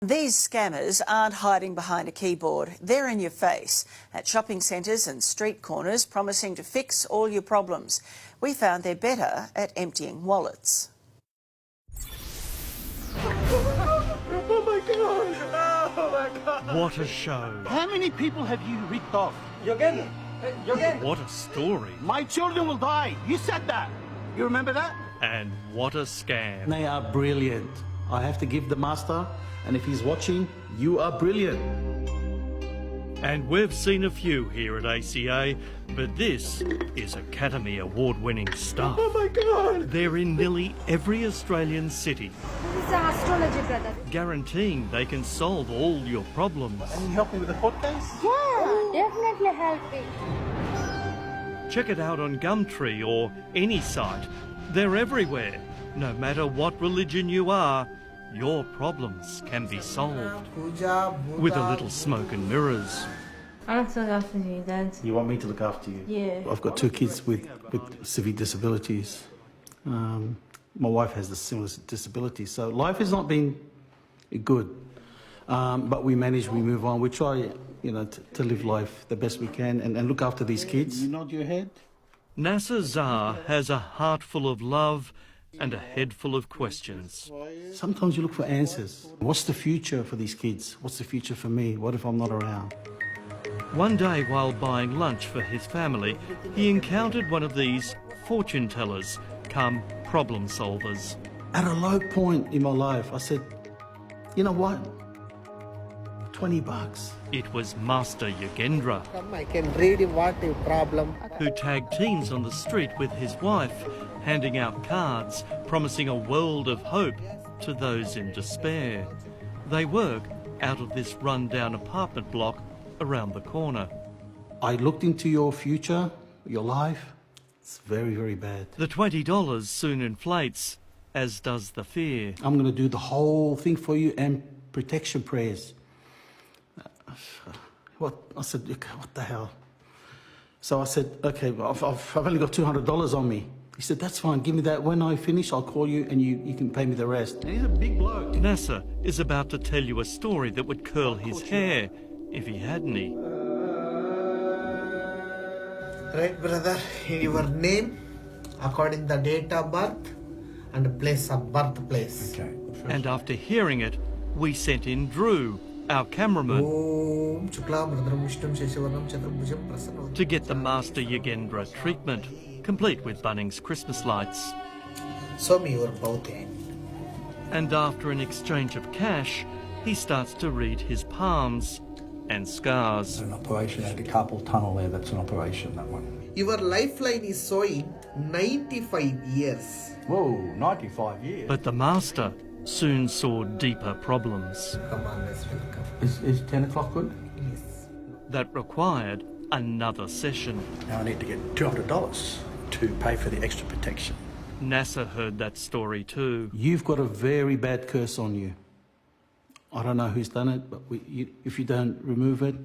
These scammers aren't hiding behind a keyboard. They're in your face at shopping centres and street corners, promising to fix all your problems. We found they're better at emptying wallets. Oh my God! Oh my God! What a show. How many people have you ripped off? Yogen! Yogen! What a story. My children will die. You said that. You remember that? And what a scam. They are brilliant. I have to give the master, and if he's watching, you are brilliant. And we've seen a few here at ACA, but this is Academy Award-winning stuff. Oh my God! They're in nearly every Australian city, This is astrology, brother. guaranteeing they can solve all your problems. Can you help me with the court case? Yeah, definitely helping. Check it out on Gumtree or any site. They're everywhere. No matter what religion you are, your problems can be solved. With a little smoke and mirrors. I want to look after you, Dad. You want me to look after you? Yeah. I've got two kids with severe disabilities. My wife has a similar disability, so life has not been good. But we manage, we move on. We try, to live life the best we can and look after these kids. You nod your head? Nasser Zar has a heart full of love and a head full of questions. Sometimes you look for answers. What's the future for these kids? What's the future for me? What if I'm not around? One day while buying lunch for his family, he encountered one of these fortune tellers come problem solvers. At a low point in my life, I said, you know what? $20. It was Master Yogendra, I can read what your problem. who tagged teens on the street with his wife, handing out cards promising a world of hope to those in despair. They work out of this run-down apartment block around the corner. I looked into your future, your life. It's very, very bad. The $20 soon inflates, as does the fear. I'm going to do the whole thing for you and protection prayers. I said, okay, what the hell? So I said, okay, I've only got $200 on me. He said, that's fine, give me that. When I finish, I'll call you and you can pay me the rest. And he's a big bloke. Nasser is about to tell you a story that would curl his hair if he had any. Right, brother, your name, according the date of birth and place of birthplace. Okay. And after hearing it, we sent in Drew, our cameraman, Om Shuklam Bhadram Vishnu Sheshavarnam Chaturbhujam Prasanna. to get the Master Yogendra treatment, complete with Bunnings Christmas lights. Show me your both hand. And after an exchange of cash, he starts to read his palms and scars. An operation at the carpal tunnel there, that's an operation, that one. Your lifeline is showing 95 years. Whoa, 95 years. But the Master soon saw deeper problems Come on, let's welcome. Is 10 o'clock good? Yes. that required another session. Now I need to get $200 to pay for the extra protection. Nasser heard that story too. You've got a very bad curse on you. I don't know who's done it, but if you don't remove it,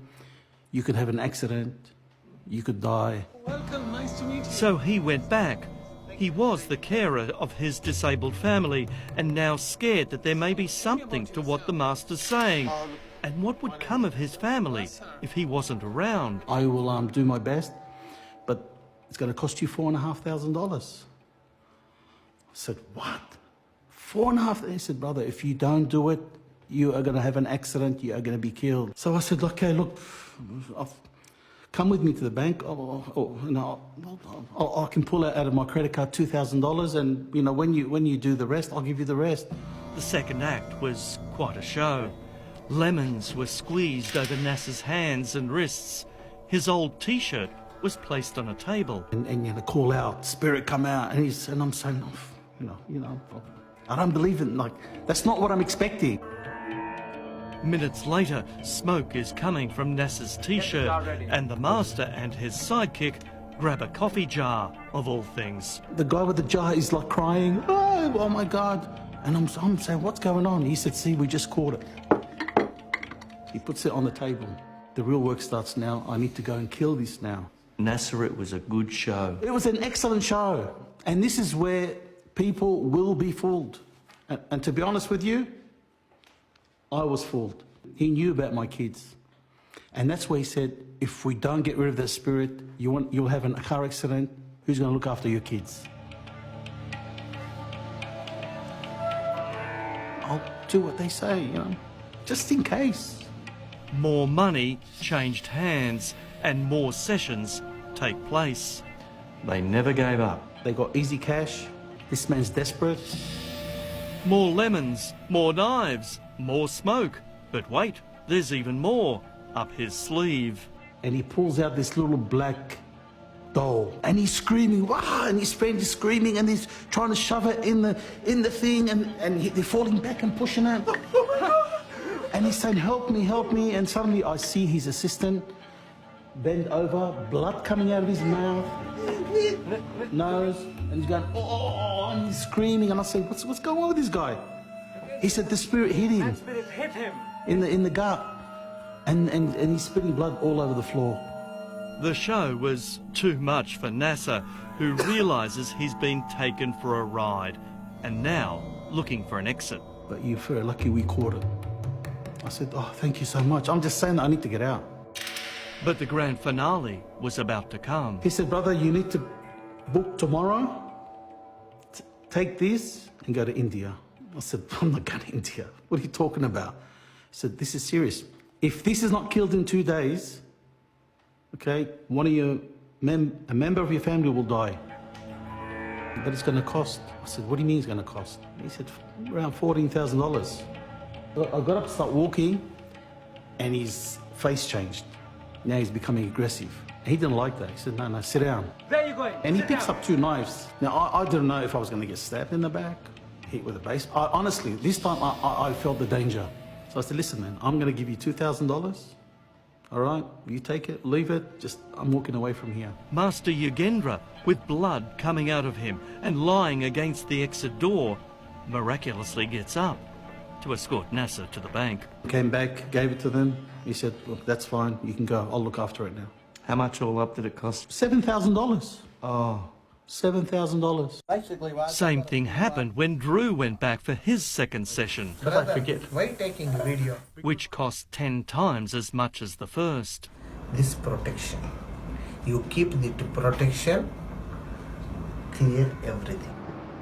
you could have an accident, you could die. Welcome, nice to meet you. So he went back. He was the carer of his disabled family and now scared that there may be something to what the Master's saying. And what would come of his family if he wasn't around? I will do my best, but it's going to cost you $4,500. I said, what? $4,500? He said, brother, if you don't do it, you are going to have an accident, you are going to be killed. So I said, okay, look, come with me to the bank. I can pull out of my credit card $2,000, and when you do the rest, I'll give you the rest. The second act was quite a show. Lemons were squeezed over Nasser's hands and wrists. His old T-shirt was placed on a table. And call out, spirit come out, and I'm saying, I don't believe it. Like, that's not what I'm expecting. Minutes later, smoke is coming from Nasser's T-shirt, and the Master and his sidekick grab a coffee jar, of all things. The guy with the jar is like crying, oh my God. And I'm saying, what's going on? He said, see, we just caught it. He puts it on the table. The real work starts now. I need to go and kill this now. Nasser, it was a good show. It was an excellent show. And this is where people will be fooled. And to be honest with you, I was fooled. He knew about my kids. And that's why he said, if we don't get rid of that spirit, you'll have a car accident. Who's going to look after your kids? I'll do what they say, you know, just in case. More money changed hands and more sessions take place. They never gave up. They got easy cash. This man's desperate. More lemons, more knives, more smoke. But wait, there's even more up his sleeve. And he pulls out this little black doll, and he's screaming, wow, and his friend is screaming, and he's trying to shove it in the thing, and they're falling back and pushing it. And he's saying, help me, and suddenly I see his assistant bend over, blood coming out of his mouth, nose, and he's going, oh, and he's screaming, and I say, what's going on with this guy? He said the spirit hit him. That spirit hit him. In the gut, and he's spitting blood all over the floor. The show was too much for Nasser, who realises he's been taken for a ride and now looking for an exit. But you're very lucky we caught it. I said, oh, thank you so much. I'm just saying that I need to get out. But the grand finale was about to come. He said, brother, you need to book tomorrow. Take this and go to India. I said, I'm not going to India. What are you talking about? He said, this is serious. If this is not killed in 2 days, okay, one of your a member of your family will die. But it's going to cost. I said, what do you mean it's going to cost? He said, around $14,000. I got up to start walking, and his face changed. Now he's becoming aggressive. He didn't like that. He said, no, sit down. There you go. And he picks up 2 knives. Now, I didn't know if I was going to get stabbed in the back, hit with a base. Honestly, this time I felt the danger. So I said, listen, man, I'm going to give you $2,000. All right, you take it, leave it, I'm walking away from here. Master Yogendra, with blood coming out of him and lying against the exit door, miraculously gets up to escort Nasser to the bank. Came back, gave it to them. He said, look, that's fine, you can go, I'll look after it now. How much all up did it cost? $7,000. Oh. $7,000. Same thing happened when Drew went back for his second session, Brother, why taking video? which cost 10 times as much as the first. This protection. You keep the protection, clear everything.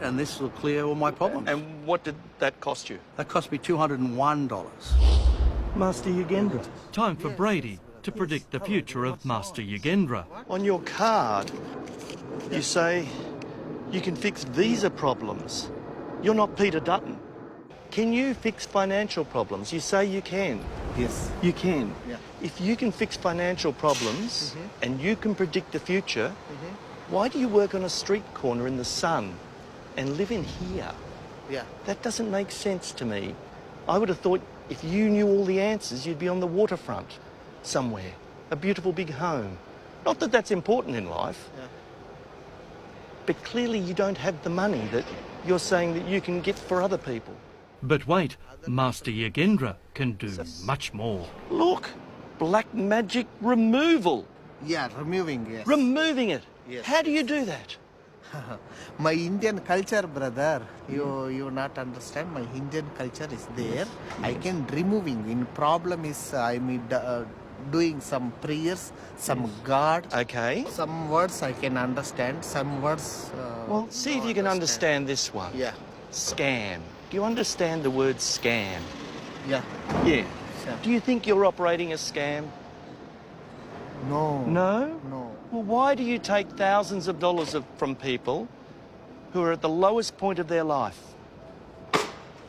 And this will clear all my problems. And what did that cost you? That cost me $201. Master Yogendra. Time for Brady to predict the future of Master Yogendra. On your card, you say you can fix visa problems. You're not Peter Dutton. Can you fix financial problems? You say you can. Yes. You can. Yeah. If you can fix financial problems and you can predict the future, why do you work on a street corner in the sun and live in here? Yeah. That doesn't make sense to me. I would have thought if you knew all the answers, you'd be on the waterfront somewhere, a beautiful big home. Not that that's important in life, but clearly you don't have the money that you're saying that you can get for other people. But wait, Master Yogendra can do much more. Look, black magic removal. Yeah, removing, yes. Removing it. Yes. How do you do that? My Indian culture, brother, you not understand. My Indian culture is there. I can removing. In problem is I'm doing some prayers, some God. Okay. Some words I can understand. Some words. Well, see if you can understand this one. Yeah. Scam. Do you understand the word scam? Yeah. Yeah. Sure. Do you think you're operating a scam? No. No? No. Well, why do you take thousands of dollars from people who are at the lowest point of their life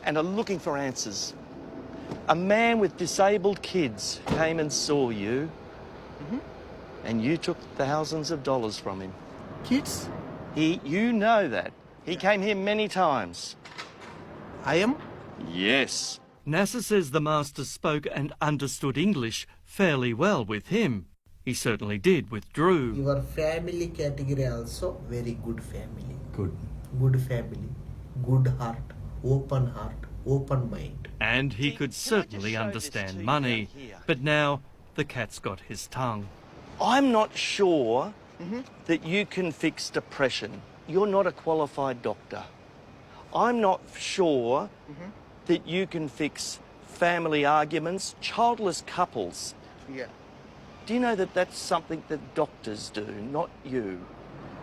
and are looking for answers? A man with disabled kids came and saw you, and you took thousands of dollars from him. Kids? You know that. He came here many times. I am? Yes. Nasser says the Master spoke and understood English fairly well with him. He certainly did with Drew. Your family category also very good family. Good. Good family. Good heart. Open mind. And he could certainly understand money. But now the cat's got his tongue. I'm not sure that you can fix depression. You're not a qualified doctor. I'm not sure that you can fix family arguments, childless couples. Yeah. Do you know that that's something that doctors do, not you?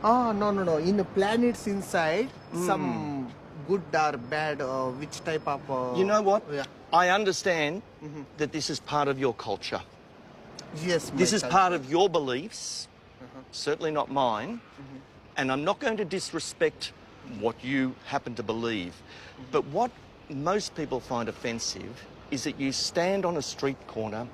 Oh, no. In the planets inside, some good or bad, which type of... You know what? Yeah. I understand that this is part of your culture. Yes, This my is culture. part of your beliefs, certainly not mine. And I'm not going to disrespect what you happen to believe. But what most people find offensive is that you stand on a street corner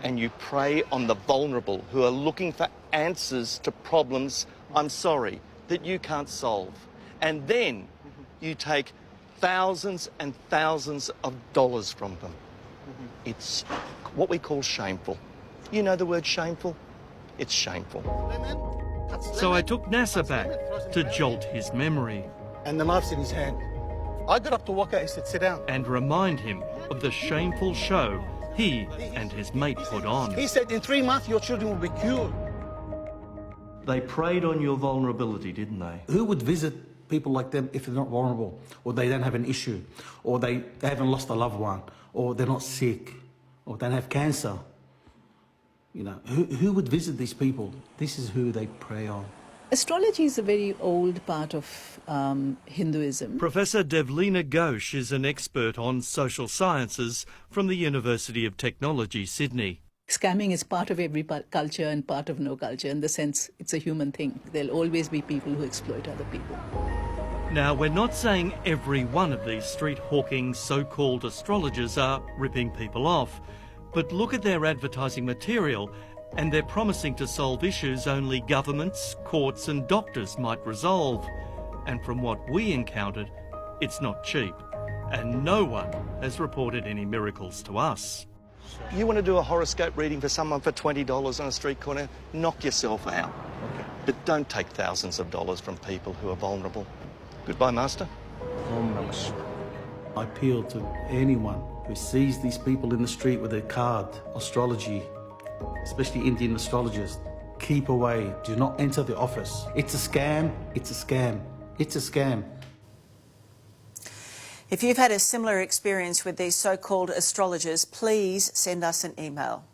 and you prey on the vulnerable who are looking for answers to problems, I'm sorry, that you can't solve. And then you take thousands and thousands of dollars from them. It's what we call shameful. You know the word shameful? It's shameful. So I took NASA back to jolt his memory And the knife's in his hand. I got up to walk out. He said, sit down. and remind him of the shameful show he and his mate put on. He said, in 3 months, your children will be cured. They preyed on your vulnerability, didn't they? Who would visit people like them if they're not vulnerable, or they don't have an issue, or they haven't lost a loved one, or they're not sick, or don't have cancer? You know, who would visit these people? This is who they prey on. Astrology is a very old part of Hinduism. Professor Devleena Ghosh is an expert on social sciences from the University of Technology, Sydney. Scamming is part of every culture and part of no culture, in the sense it's a human thing. There'll always be people who exploit other people. Now, we're not saying every one of these street-hawking so-called astrologers are ripping people off, but look at their advertising material and they're promising to solve issues only governments, courts and doctors might resolve. And from what we encountered, it's not cheap. And no one has reported any miracles to us. You want to do a horoscope reading for someone for $20 on a street corner? Knock yourself out. Okay. But don't take thousands of dollars from people who are vulnerable. Goodbye, Master. I appeal to anyone who sees these people in the street with a card, astrology, especially Indian astrologers, keep away. Do not enter the office. It's a scam. It's a scam. It's a scam. If you've had a similar experience with these so-called astrologers, please send us an email.